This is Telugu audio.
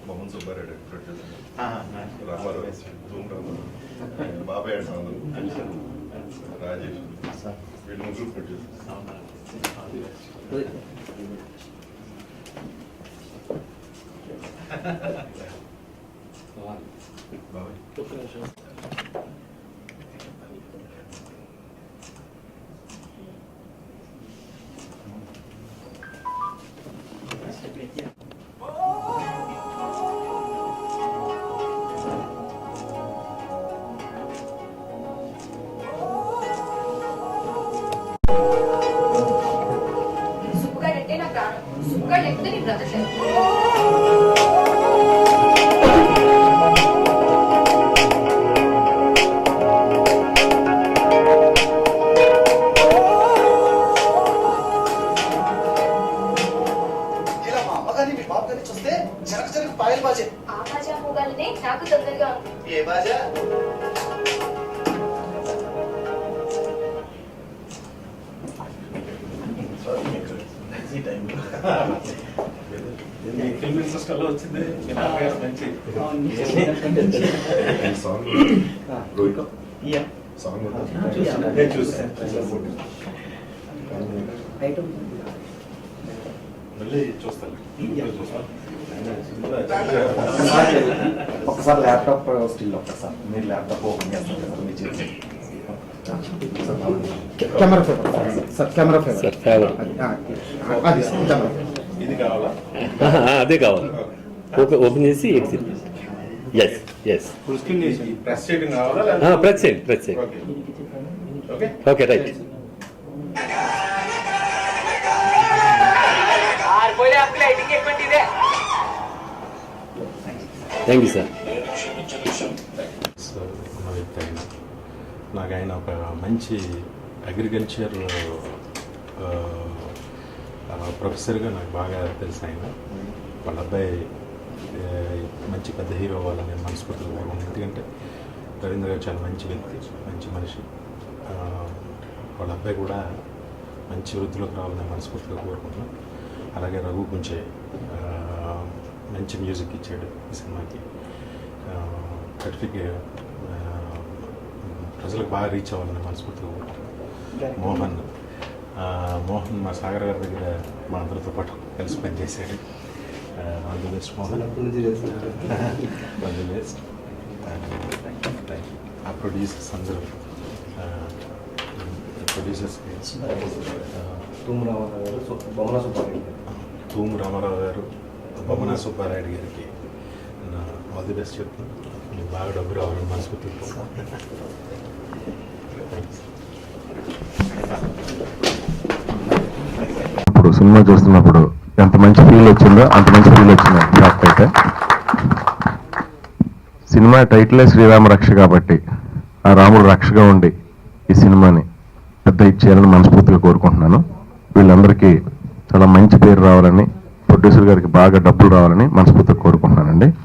మోహన్ సుబ్బారెడ్డి ప్రొడ్యూసర్, రామారావు బాబాయ్ రాజేష్, వీళ్ళు ముగ్గురు ప్రొడ్యూసర్. సుబ్బుగాడంటే నా ప్రాణం. సుబ్బుగాడు లేకపోతే నీ బ్రతకలేదు. ఇలా మా అమ్మగారిని మీ బాబు గారిని చూస్తే జనక జనక పాయలు బాజే. ఆ బాజా మూగాలనే నాకు తొందరగా ఉంది. ఏ బాజా? ఫిల్మ్ ఇంట్రెస్ట్ అలా వచ్చింది. మంచి సాంగ్ నేను చూసాను. మళ్ళీ చూస్తాను. ఒకసారి ల్యాప్టాప్ స్టిల్ ఒకసారి మీరు ల్యాప్టాప్ ఓపెన్ చేస్తారు కదా మీ చేసి camera favour sir, camera favour అది కెమెరా ఇది కావాలా? అదే కావాలి. ఓపెన్ చేసి ఎగ్జిట్. ఎస్ ఎస్ ప్రెస్ చేయడం కావాలా? ప్రెస్ చేయండి, ప్రెస్ చేయండి. Okay okay right. Thank you sir. ఉన్న వ్యక్తి ఆయన, నాకు ఆయన ఒక మంచి అగ్రికల్చర్ ప్రొఫెసర్గా నాకు బాగా తెలుసు. ఆయన వాళ్ళ అబ్బాయి మంచి పెద్ద హీరో అవ్వాలని నేను మనస్ఫూర్తిగా కోరుకుంటున్నాను. ఎందుకంటే రవీంద్ర గారు చాలా మంచి వ్యక్తి, మంచి మనిషి. వాళ్ళ అబ్బాయి కూడా మంచి వృద్ధిలోకి రావాలని మనస్ఫూర్తిగా కోరుకుంటున్నాను. అలాగే రఘు కొంచెం మంచి మ్యూజిక్ ఇచ్చాడు ఈ సినిమాకి. సర్టిఫికేట్ ప్రజలకు బాగా రీచ్ అవ్వాలని మనస్ఫూర్తిగా కోరుకుంటున్నాను. మోహన్ మా సాగర్ గారి దగ్గర మా అందరితో పాటు కలిసి పనిచేశాడు. All the best Mohan, all the best. ఆ ప్రొడ్యూసర్స్ అందరూ, ప్రొడ్యూసర్స్కి తూము రామారావు గారు, బొమ్మన సుబ్బారెడ్డి గారు, తూము రామారావు గారు, బొమ్మన సుబ్బారెడ్డి గారికి ఆల్ ది బెస్ట్ చెప్తున్నాను. మీకు బాగా డబ్బు రావాలని మనస్ఫూర్తిగా. ఇప్పుడు సినిమా చూస్తున్నప్పుడు ఎంత మంచి ఫీల్ వచ్చిందో అంత మంచి ఫీల్ వచ్చింది. ఫ్యాక్ట్ అయితే సినిమా టైటిలే శ్రీరామ రక్ష కాబట్టి ఆ రాముడు రక్షగా ఉండి ఈ సినిమాని పెద్ద ఇచ్చేయాలని మనస్ఫూర్తిగా కోరుకుంటున్నాను. వీళ్ళందరికీ చాలా మంచి పేరు రావాలని, ప్రొడ్యూసర్ గారికి బాగా డబ్బులు రావాలని మనస్ఫూర్తిగా కోరుకుంటున్నానండి.